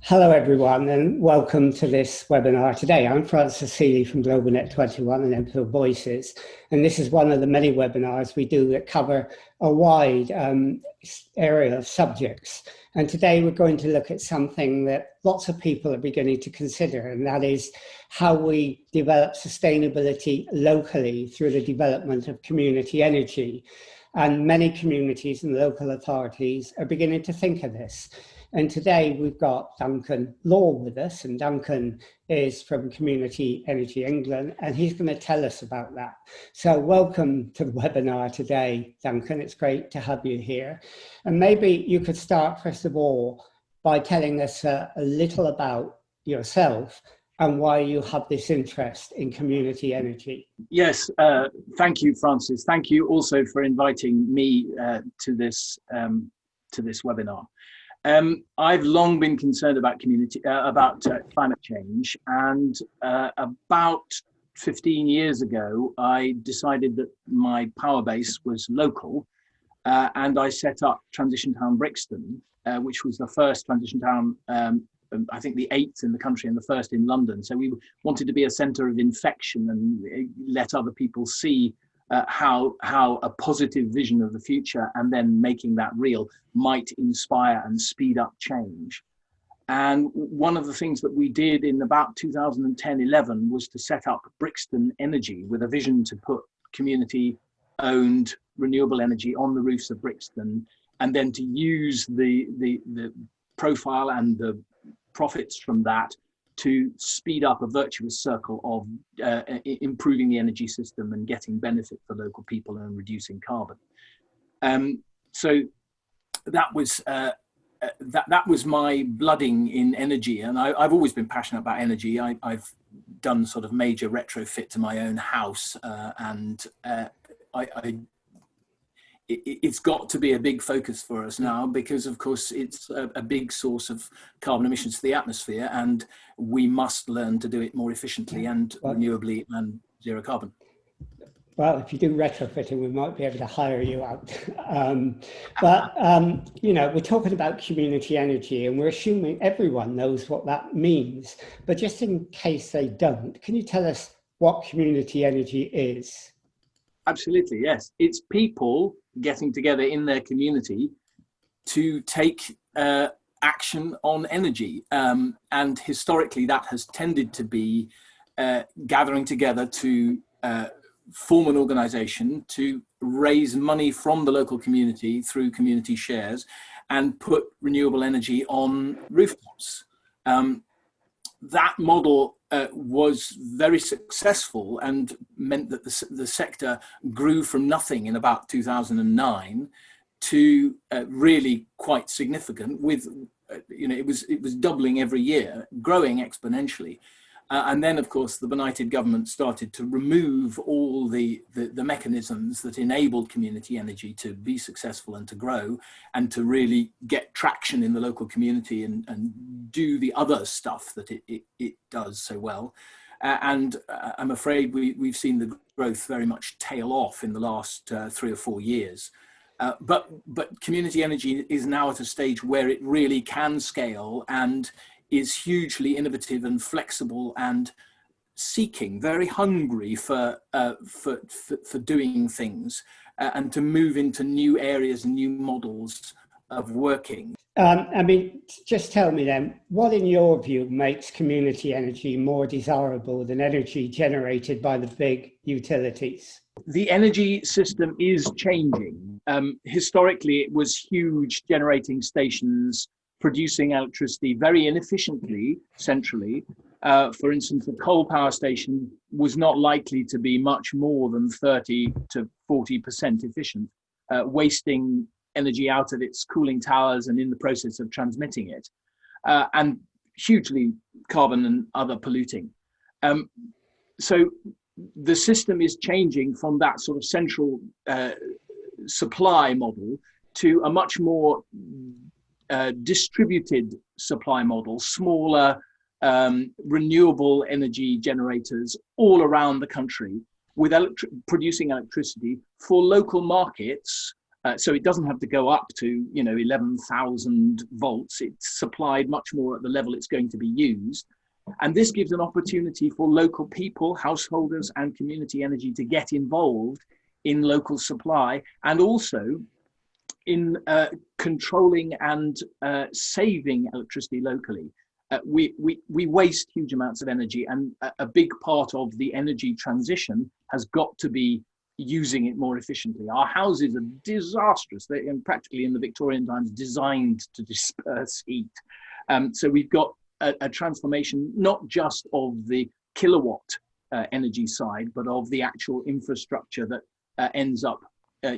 Hello, everyone, and welcome to this webinar today. I'm Francis Seeley from GlobalNet 21 and Enfield Voices, and this is one of the many webinars we do that cover a wide area of subjects. And today we're going to look at something that lots of people are beginning to consider, and that is how we develop sustainability locally through the development of community energy. And many communities and local authorities are beginning to think of this. And today we've got Duncan Law with us, and Duncan is from Community Energy England, and he's going to tell us about that. So welcome to the webinar today, Duncan. It's great to have you here. And maybe you could start, first of all, by telling us a little about yourself and why you have this interest in community energy. Yes, thank you, Francis. Thank you also for inviting me to this webinar. I've long been concerned about climate change, and about 15 years ago, I decided that my power base was local, and I set up Transition Town Brixton, which was the first transition town, I think the 8th in the country and the first in London. So we wanted to be a centre of infection and let other people see how a positive vision of the future and then making that real might inspire and speed up change. And one of the things that we did in about 2010-11 was to set up Brixton Energy with a vision to put community-owned renewable energy on the roofs of Brixton, and then to use the profile and the profits from that to speed up a virtuous circle of improving the energy system and getting benefit for local people and reducing carbon. So that was my blooding in energy, and I've always been passionate about energy. I've done sort of major retrofit to my own house, and it's got to be a big focus for us now, because of course it's a big source of carbon emissions to the atmosphere, and we must learn to do it more efficiently and renewably and zero carbon. Well, if you do retrofitting, we might be able to hire you out. We're talking about community energy, and we're assuming everyone knows what that means. But just in case they don't, can you tell us what community energy is? Absolutely, yes. It's people getting together in their community to take action on energy. And historically, that has tended to be gathering together to form an organization to raise money from the local community through community shares and put renewable energy on rooftops. That model was very successful and meant that the sector grew from nothing in about 2009 to really quite significant. With it was doubling every year, growing exponentially. And then, of course, the benighted government started to remove all the mechanisms that enabled community energy to be successful and to grow and to really get traction in the local community and do the other stuff that it does so well. And I'm afraid we've seen the growth very much tail off in the last 3 or 4 years. But community energy is now at a stage where it really can scale and is hugely innovative and flexible and seeking, very hungry for doing things and to move into new areas and new models of working. Just tell me then, what in your view makes community energy more desirable than energy generated by the big utilities? The energy system is changing. Historically, it was huge generating stations producing electricity very inefficiently centrally. For instance, a coal power station was not likely to be much more than 30 to 40% efficient, wasting energy out of its cooling towers and in the process of transmitting it, and hugely carbon and other polluting. So the system is changing from that sort of central supply model to a much more distributed supply model, smaller renewable energy generators all around the country with producing electricity for local markets So it doesn't have to go up to, 11,000 volts. It's supplied much more at the level it's going to be used. And this gives an opportunity for local people, householders and community energy to get involved in local supply, and also in controlling and saving electricity locally. We waste huge amounts of energy, and a big part of the energy transition has got to be using it more efficiently. Our houses are disastrous. They're practically in the Victorian times designed to disperse heat. So we've got a transformation, not just of the kilowatt energy side, but of the actual infrastructure that ends up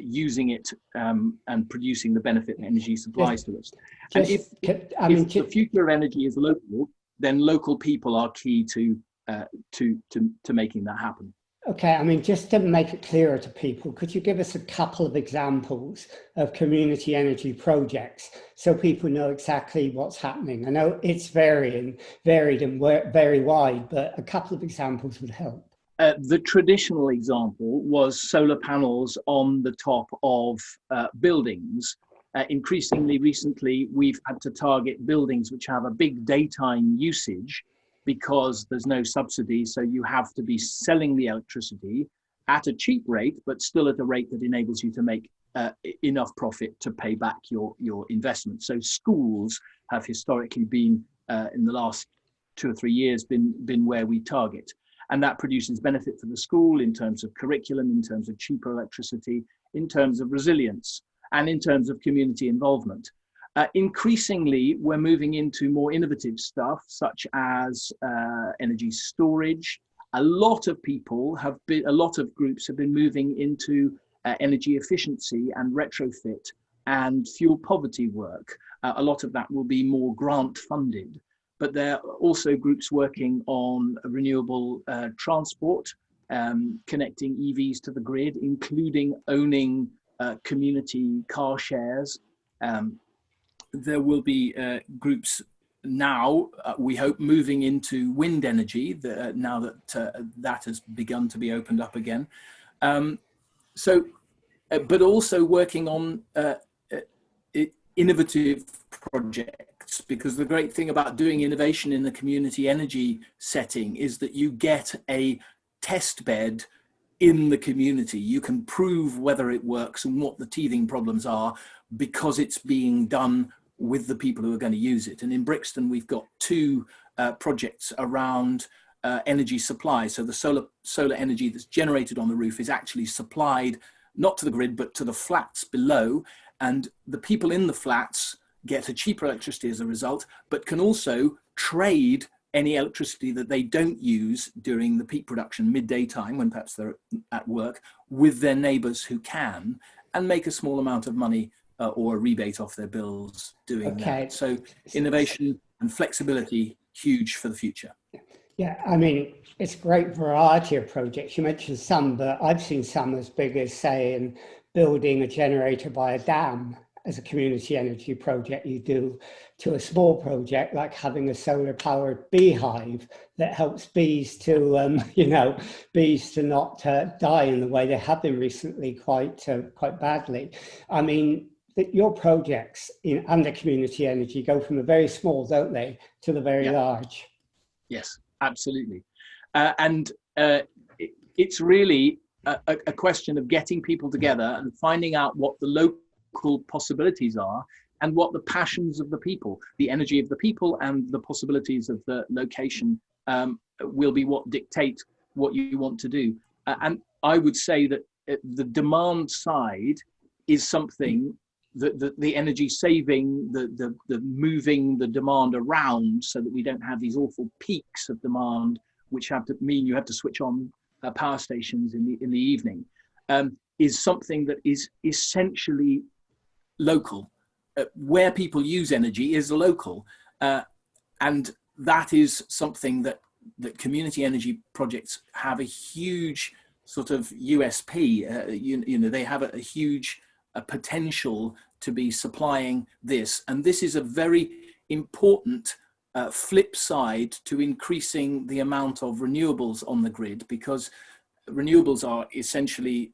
using it and producing the benefit that energy supplies to us. And if the future of energy is local, then local people are key to making that happen. Okay, I mean, just to make it clearer to people, could you give us a couple of examples of community energy projects so people know exactly what's happening? I know it's varied and very wide, but a couple of examples would help. The traditional example was solar panels on the top of buildings. Increasingly recently, we've had to target buildings which have a big daytime usage because there's no subsidy. So you have to be selling the electricity at a cheap rate, but still at a rate that enables you to make enough profit to pay back your investment. So schools have historically been, in the last 2 or 3 years, been where we target. And that produces benefit for the school in terms of curriculum, in terms of cheaper electricity, in terms of resilience, and in terms of community involvement. Increasingly, we're moving into more innovative stuff, such as energy storage. A lot of groups have been moving into energy efficiency and retrofit and fuel poverty work. A lot of that will be more grant funded, but there are also groups working on renewable transport, connecting EVs to the grid, including owning community car shares. There will be groups now, we hope, moving into wind energy, now that that has begun to be opened up again. But also working on innovative projects, because the great thing about doing innovation in the community energy setting is that you get a test bed in the community. You can prove whether it works and what the teething problems are because it's being done with the people who are going to use it. And in Brixton, we've got 2 projects around energy supply. So the solar energy that's generated on the roof is actually supplied not to the grid, but to the flats below. And the people in the flats get a cheaper electricity as a result, but can also trade any electricity that they don't use during the peak production midday time, when perhaps they're at work, with their neighbours who can, and make a small amount of money or a rebate off their bills doing that. So innovation and flexibility, huge for the future. Yeah, I mean, it's a great variety of projects. You mentioned some, but I've seen some as big as, say, building a generator by a dam as a community energy project you do, to a small project like having a solar powered beehive that helps bees to, bees to not die in the way they have been recently quite badly. I mean, your projects under community energy go from the very small, don't they, to the very large? Yes, absolutely. It's really a question of getting people together and finding out what the local possibilities are and what the passions of the people, the energy of the people and the possibilities of the location will be what dictate what you want to do. And I would say that the demand side is something that the energy saving, the moving the demand around so that we don't have these awful peaks of demand, which have to mean you have to switch on power stations in the evening, is something that is essentially local. Where people use energy is local, and that is something that community energy projects have a huge sort of USP. They have a huge potential to be supplying this, and this is a very important flip side to increasing the amount of renewables on the grid, because renewables are essentially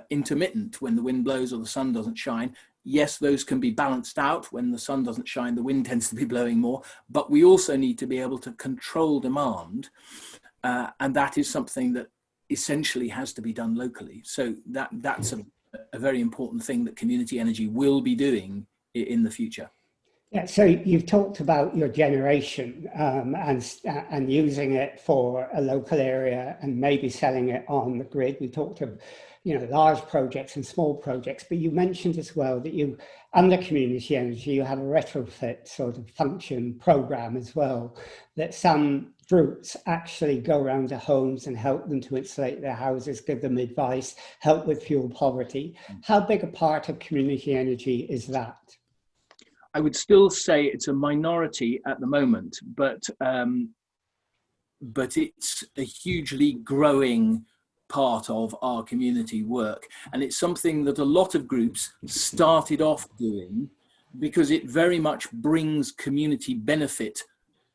intermittent when the wind blows or the sun doesn't shine. Yes, those can be balanced out. When the sun doesn't shine, the wind tends to be blowing more, but we also need to be able to control demand. And that is something that essentially has to be done locally. So that's a very important thing that community energy will be doing in the future. Yeah, so you've talked about your generation and using it for a local area and maybe selling it on the grid. We talked of, large projects and small projects, but you mentioned as well that you, under community energy, you have a retrofit sort of function program as well, that some groups actually go around to homes and help them to insulate their houses, give them advice, help with fuel poverty. How big a part of community energy is that? I would still say it's a minority at the moment, but it's a hugely growing part of our community work. And it's something that a lot of groups started off doing because it very much brings community benefit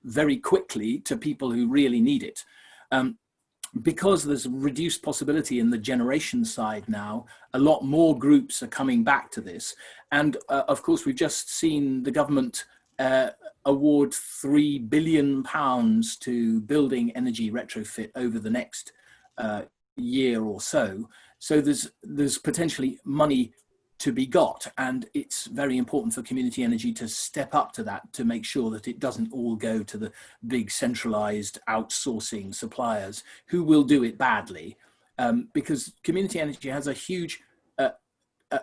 very quickly to people who really need it. Because there's reduced possibility in the generation side now, a lot more groups are coming back to this. And of course, we've just seen the government award £3 billion to building energy retrofit over the next year or so. So there's potentially money to be got, and it's very important for community energy to step up to that, to make sure that it doesn't all go to the big centralized outsourcing suppliers who will do it badly, because community energy has a huge a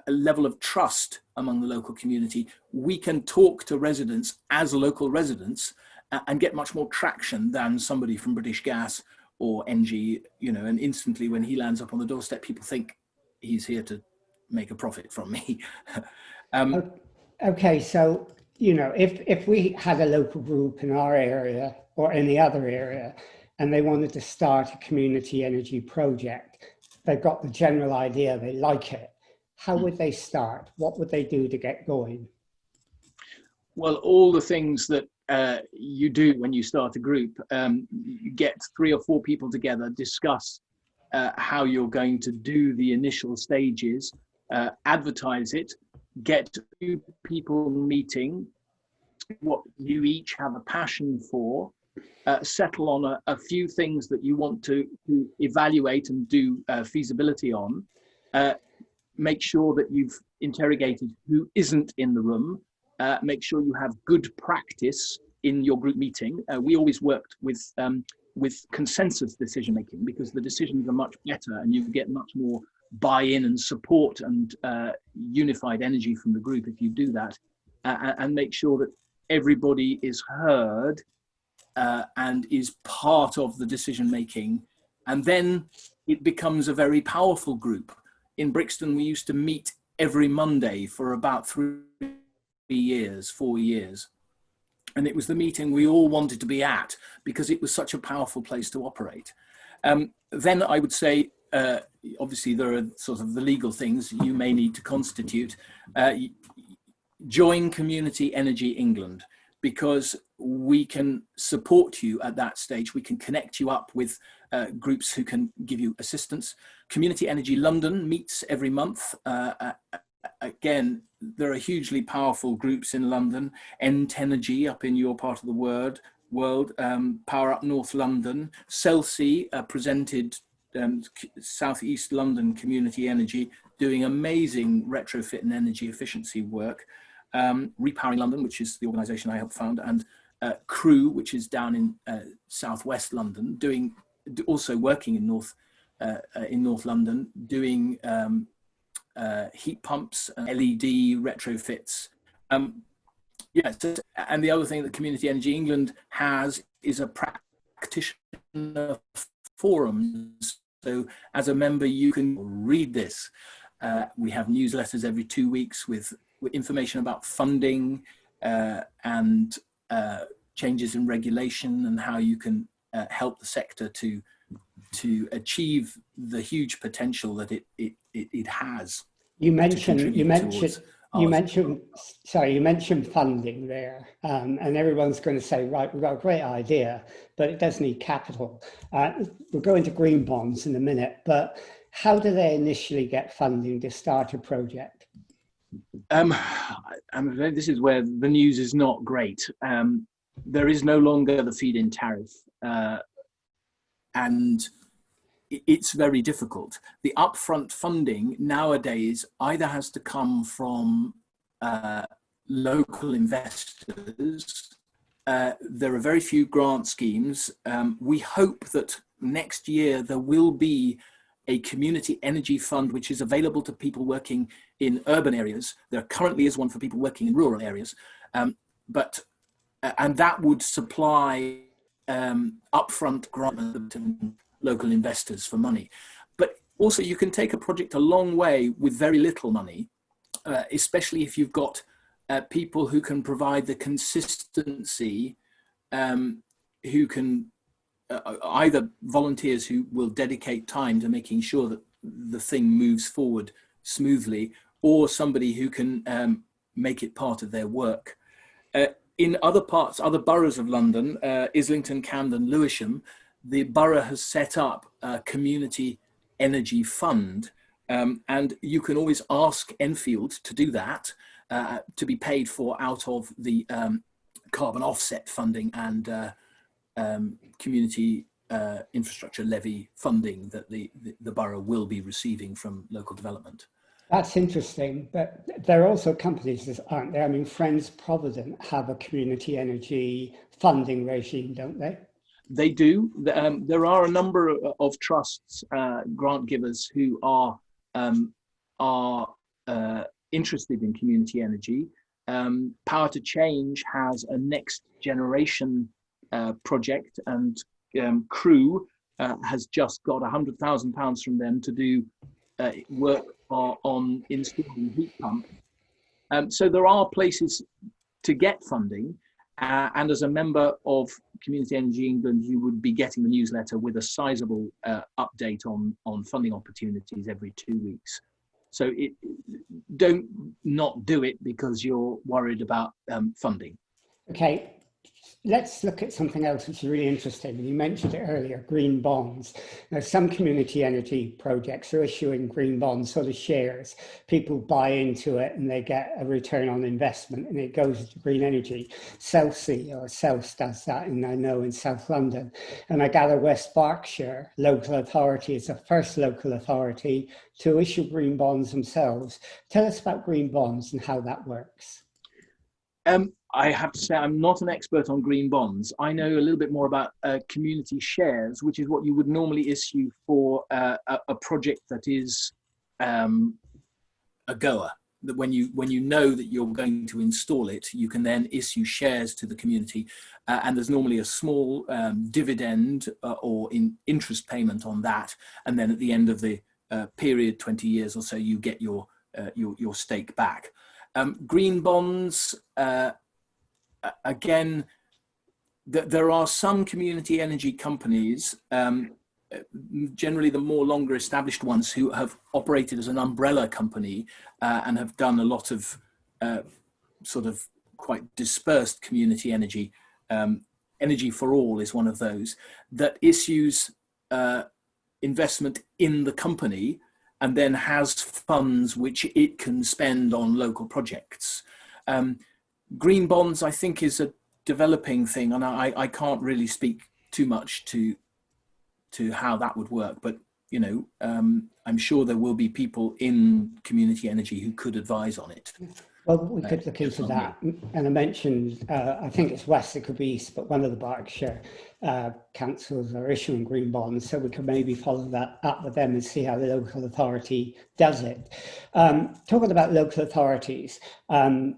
level of trust among the local community. We can talk to residents as local residents and get much more traction than somebody from British Gas or NG, and instantly when he lands up on the doorstep, people think he's here to make a profit from me. Okay, so if we had a local group in our area or any other area and they wanted to start a community energy project, they've got the general idea, they like it, how would they start? What would they do to get going? Well, all the things that you do when you start a group, you get 3 or 4 people together, discuss how you're going to do the initial stages, advertise it, get 2 people meeting, what you each have a passion for, settle on a few things that you want to evaluate and do feasibility on, make sure that you've interrogated who isn't in the room, make sure you have good practice in your group meeting. We always worked with consensus decision making because the decisions are much better and you get much more buy-in and support and unified energy from the group if you do that, and make sure that everybody is heard and is part of the decision making, and then it becomes a very powerful group. In Brixton, we used to meet every Monday for about 4 years. And it was the meeting we all wanted to be at because it was such a powerful place to operate. Then I would say, obviously there are sort of the legal things you may need to constitute. Join Community Energy England, because we can support you at that stage. We can connect you up with groups who can give you assistance. Community Energy London meets every month. Again, there are hugely powerful groups in London. Entenergy up in your part of the world, Power Up North London, Celsea presented South East London Community Energy, doing amazing retrofit and energy efficiency work. Repowering London, which is the organisation I helped found, and Crew, which is down in southwest London, also working in North London, doing heat pumps and LED retrofits. Yes, and the other thing that Community Energy England has is a practitioner forum. So as a member, you can read this. We have newsletters every 2 weeks with information about funding and changes in regulation and how you can help the sector to achieve the huge potential that it has. You mentioned funding there, and everyone's going to say, right, we've got a great idea, but it does need capital. We'll go into green bonds in a minute, but how do they initially get funding to start a project? This is where the news is not great. There is no longer the feed-in tariff, and it's very difficult. The upfront funding nowadays either has to come from local investors. There are very few grant schemes. We hope that next year there will be a community energy fund which is available to people working in urban areas. There currently is one for people working in rural areas, and that would supply upfront grant to local investors for money. But also you can take a project a long way with very little money, especially if you've got people who can provide the consistency, who can either volunteers who will dedicate time to making sure that the thing moves forward smoothly, or somebody who can make it part of their work. In other boroughs of London, Islington, Camden, Lewisham, the borough has set up a community energy fund, and you can always ask Enfield to do that, to be paid for out of the carbon offset funding and community infrastructure levy funding that the borough will be receiving from local development. That's interesting, but there are also companies, aren't there? I mean, Friends Provident have a community energy funding regime, don't they? They do. There are a number of trusts, grant givers, who are interested in community energy. Power to Change has a next generation project, and Crew has just got £100,000 from them to do work on installing heat pumps. So there are places to get funding, and as a member of Community Energy England, you would be getting the newsletter with a sizable update on funding opportunities every 2 weeks. So don't not do it because you're worried about funding. Okay, let's look at something else which is really interesting. You mentioned it earlier, green bonds. Now, some community energy projects are issuing green bonds, sort of shares. People buy into it and they get a return on investment, and it goes to green energy. Southsea or South does that, and I know in South London. And I gather West Berkshire local authority is the first local authority to issue green bonds themselves. Tell us about green bonds and how that works. I have to say I'm not an expert on green bonds. I know a little bit more about community shares, which is what you would normally issue for a project that is a goer. That when you know that you're going to install it, you can then issue shares to the community, and there's normally a small dividend or interest payment on that, and then at the end of the period, 20 years or so, you get your stake back. Green bonds, again, there are some community energy companies, generally the more longer established ones, who have operated as an umbrella company and have done a lot of sort of quite dispersed community energy. Energy for All is one of those that issues investment in the company and then has funds which it can spend on local projects. Green bonds, I think, is a developing thing, and I can't really speak too much to how that would work. But you know, I'm sure there will be people in community energy who could advise on it. Well, we could look into that. And I mentioned, I think it's west, it could be east, but one of the Berkshire councils are issuing green bonds, so we could maybe follow that up with them and see how the local authority does it. Talking about local authorities,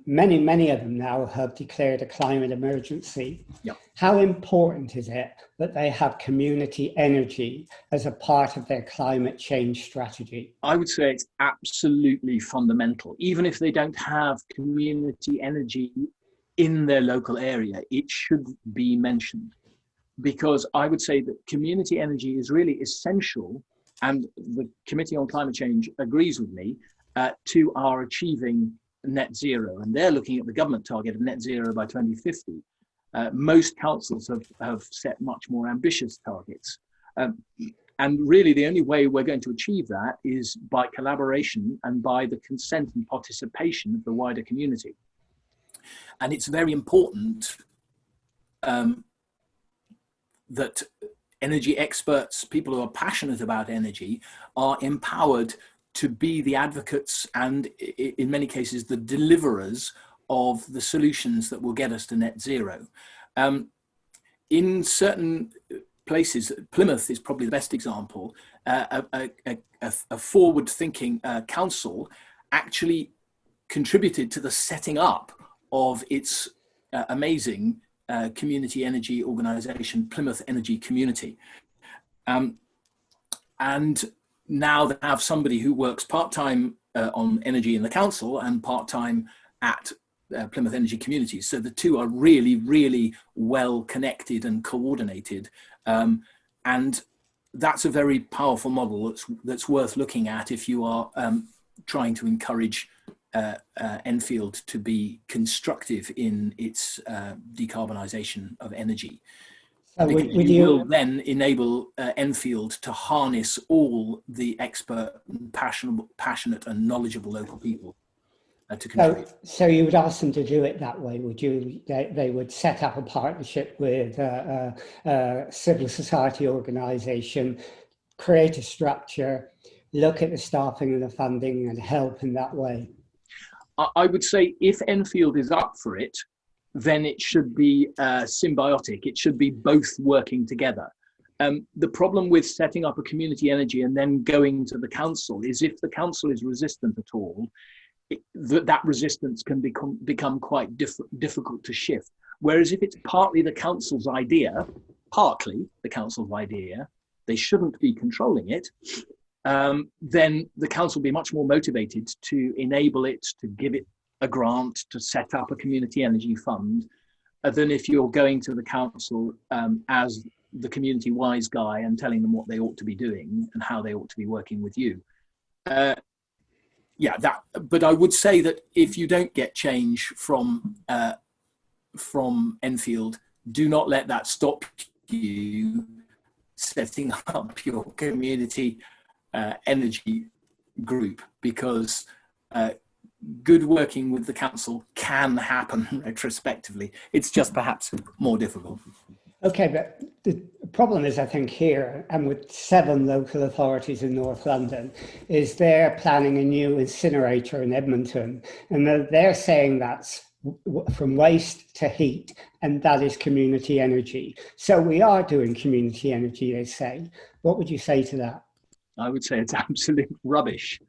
many of them now have declared a climate emergency. Yep. How important is it that they have community energy as a part of their climate change strategy? I would say it's absolutely fundamental. Even if they don't have community energy in their local area, it should be mentioned. Because I would say that community energy is really essential, and the Committee on Climate Change agrees with me, to our achieving net zero. And they're looking at the government target of net zero by 2050. Most councils have set much more ambitious targets. And really, the only way we're going to achieve that is by collaboration and by the consent and participation of the wider community. And it's very important that energy experts, people who are passionate about energy, are empowered to be the advocates and, in many cases, the deliverers of the solutions that will get us to net zero. In certain places, Plymouth is probably the best example, a forward-thinking council actually contributed to the setting up of its amazing community energy organisation, Plymouth Energy Community. And now they have somebody who works part-time on energy in the council and part-time at Plymouth Energy Community. So the two are really, really well connected and coordinated. And that's a very powerful model that's worth looking at if you are trying to encourage Enfield to be constructive in its decarbonisation of energy. So you will then enable Enfield to harness all the expert, passionate and knowledgeable local people to contribute. So you would ask them to do it that way, would you? They would set up a partnership with a civil society organisation, create a structure, look at the staffing and the funding and help in that way? I would say if Enfield is up for it, then it should be symbiotic. It should be both working together. The problem with setting up a community energy and then going to the council is if the council is resistant at all, that resistance can become quite difficult to shift. Whereas if it's partly the council's idea, they shouldn't be controlling it, then the council will be much more motivated to enable it, to give it a grant, to set up a community energy fund, than if you're going to the council as the community wise guy and telling them what they ought to be doing and how they ought to be working with you. But I would say that if you don't get change from Enfield, do not let that stop you setting up your community energy group, because good working with the council can happen retrospectively. It's just perhaps more difficult. Okay, but the problem is, I think here, and with 7 local authorities in North London, is they're planning a new incinerator in Edmonton, and they're saying that's from waste to heat, and that is community energy. So we are doing community energy, they say. What would you say to that? I would say it's absolute rubbish.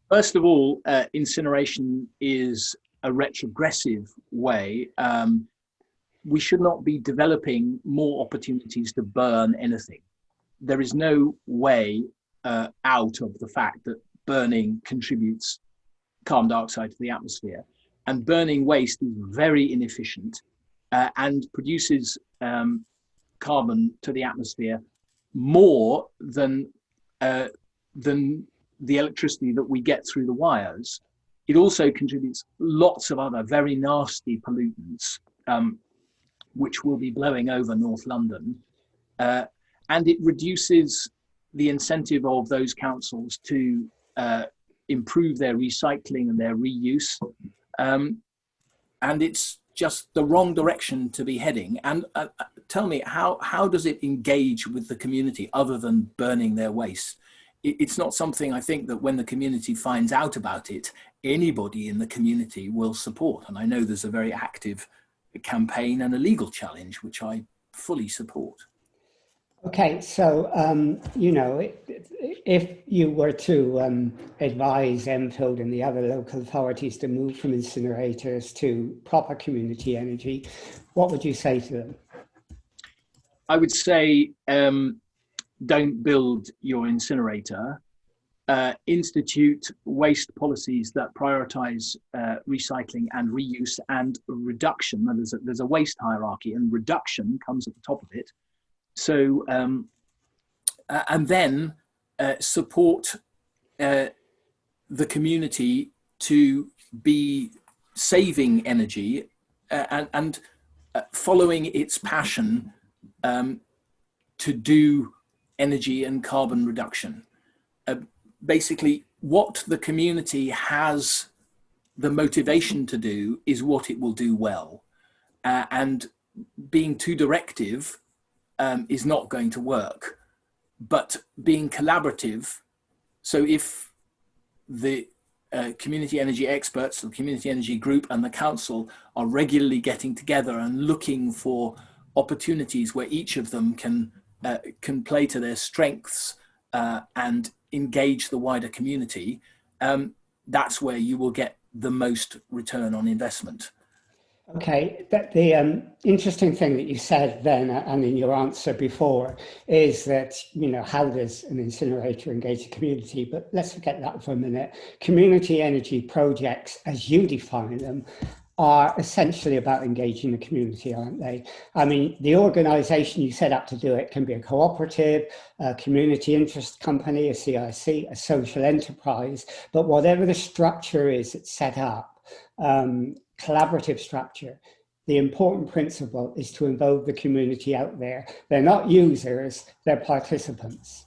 First of all, incineration is a retrogressive way. We should not be developing more opportunities to burn anything. There is no way out of the fact that burning contributes carbon dioxide to the atmosphere. And burning waste is very inefficient and produces carbon to the atmosphere more than the electricity that we get through the wires. It also contributes lots of other very nasty pollutants, which will be blowing over North London. And it reduces the incentive of those councils to improve their recycling and their reuse. And it's just the wrong direction to be heading. And tell me, how does it engage with the community other than burning their waste? It's not something, I think, that when the community finds out about it, anybody in the community will support. And I know there's a very active campaign and a legal challenge, which I fully support. Okay, so, if you were to advise Enfield and the other local authorities to move from incinerators to proper community energy, what would you say to them? I would say, don't build your incinerator. Institute waste policies that prioritize recycling and reuse and reduction. There's a waste hierarchy, and reduction comes at the top of it. So, and then support the community to be saving energy and following its passion to do energy and carbon reduction. Basically, what the community has the motivation to do is what it will do well. And being too directive is not going to work. But being collaborative, so if the community energy experts, the community energy group and the council are regularly getting together and looking for opportunities where each of them can play to their strengths and engage the wider community, that's where you will get the most return on investment. Okay, the interesting thing that you said then, and in your answer before, is that, how does an incinerator engage the community? But let's forget that for a minute. Community energy projects, as you define them, are essentially about engaging the community, aren't they? I mean, the organization you set up to do it can be a cooperative, a community interest company, a CIC, a social enterprise, but whatever the structure is that's set up, collaborative structure, the important principle is to involve the community out there. They're not users, they're participants.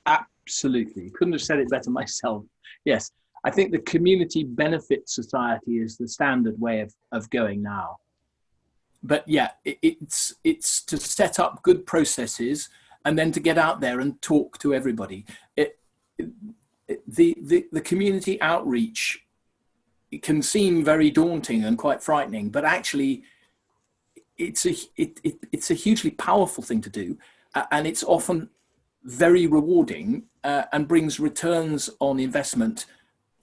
Absolutely. Couldn't have said it better myself. Yes. I think the community benefit society is the standard way of going now. But yeah, it's to set up good processes and then to get out there and talk to everybody. The community outreach, it can seem very daunting and quite frightening, but actually it's a hugely powerful thing to do, and it's often very rewarding and brings returns on investment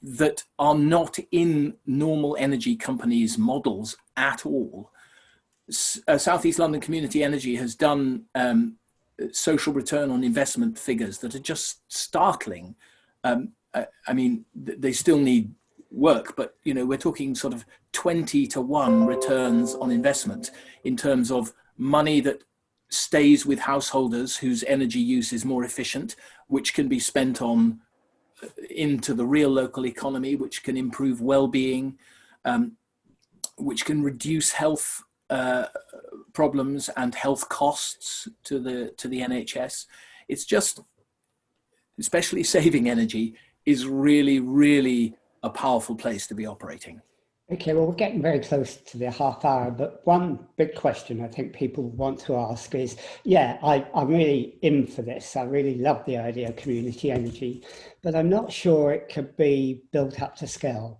that are not in normal energy companies' models at all. South East London Community Energy has done social return on investment figures that are just startling. I mean, they still need work, but we're talking sort of 20-to-1 returns on investment in terms of money that stays with householders whose energy use is more efficient, which can be spent on into the real local economy, which can improve well-being, which can reduce health problems and health costs to the NHS. It's just, especially saving energy is really, really a powerful place to be operating. Okay, well, we're getting very close to the half hour, but one big question I think people want to ask is, I'm really in for this. I really love the idea of community energy, but I'm not sure it could be built up to scale.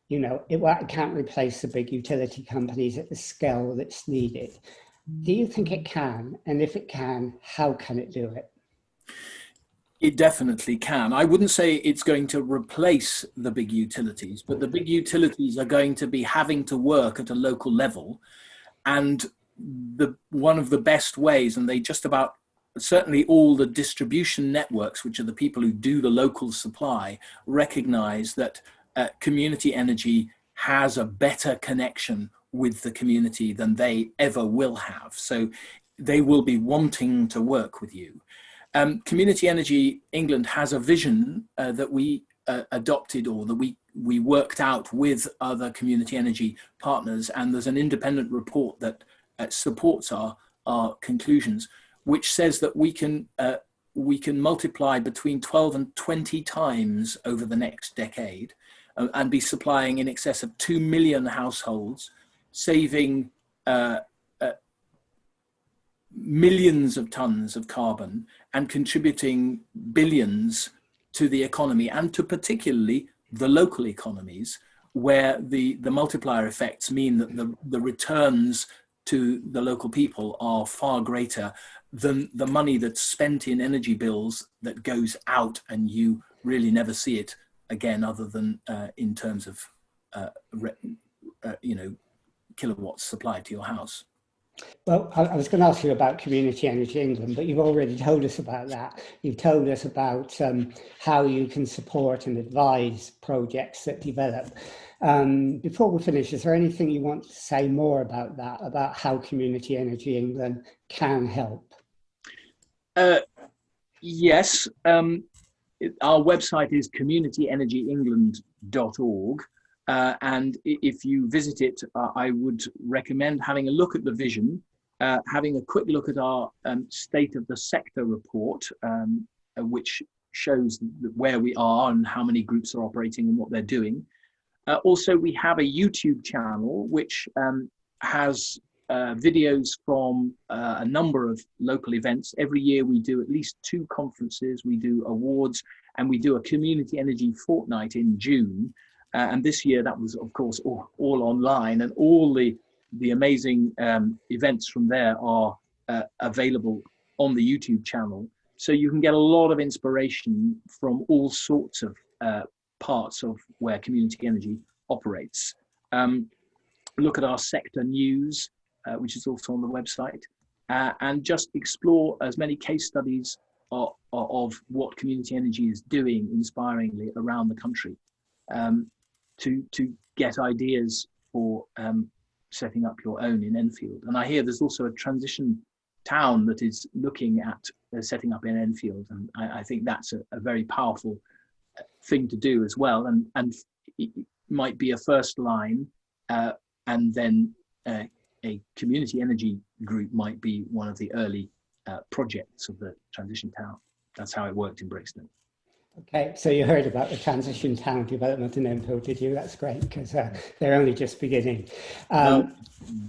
It can't replace the big utility companies at the scale that's needed. Do you think it can? And if it can, how can it do it? It definitely can. I wouldn't say it's going to replace the big utilities, but the big utilities are going to be having to work at a local level. And one of the best ways, and they just about, certainly all the distribution networks, which are the people who do the local supply, recognize that community energy has a better connection with the community than they ever will have. So they will be wanting to work with you. Community Energy England has a vision that we adopted, or that we worked out with other community energy partners, and there's an independent report that supports our conclusions, which says that we can multiply between 12 and 20 times over the next decade, and be supplying in excess of 2 million households, saving millions of tons of carbon and contributing billions to the economy, and to particularly the local economies, where the multiplier effects mean that the returns to the local people are far greater than the money that's spent in energy bills that goes out and you really never see it again, other than in terms of kilowatts supplied to your house. Well, I was going to ask you about Community Energy England, but you've already told us about that. You've told us about how you can support and advise projects that develop. Before we finish, is there anything you want to say more about that, about how Community Energy England can help? Yes. Our website is communityenergyengland.org. And if you visit it, I would recommend having a look at the vision having a quick look at our state of the sector report, which shows where we are and how many groups are operating and what they're doing. Also, we have a YouTube channel which has videos from a number of local events. Every year we do at least 2 conferences, we do awards, and we do a community energy fortnight in June. And this year that was, of course, all online, and all the amazing events from there are available on the YouTube channel. So you can get a lot of inspiration from all sorts of parts of where community energy operates. Look at our sector news, which is also on the website, and just explore as many case studies of what community energy is doing inspiringly around the country, to get ideas for setting up your own in Enfield. And I hear there's also a transition town that is looking at setting up in Enfield, and I think that's a very powerful thing to do as well, and it might be a first line, and then a community energy group might be one of the early projects of the transition town. That's how it worked in Brixton. Okay, so you heard about the transition town development in Enfield, did you? That's great, because they're only just beginning. No,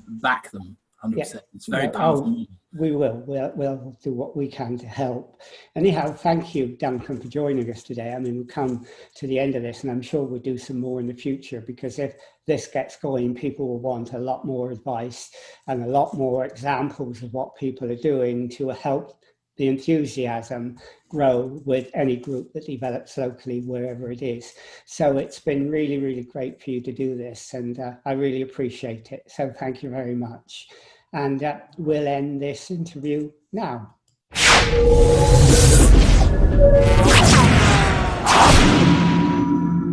back them 100%. Yeah, it's very powerful. We will. We'll do what we can to help. Anyhow, thank you, Duncan, for joining us today. I mean, we've come to the end of this, and I'm sure we'll do some more in the future, because if this gets going, people will want a lot more advice and a lot more examples of what people are doing to help the enthusiasm grow with any group that develops locally, wherever it is. So it's been really, really great for you to do this, and I really appreciate it. So thank you very much. And we'll end this interview now.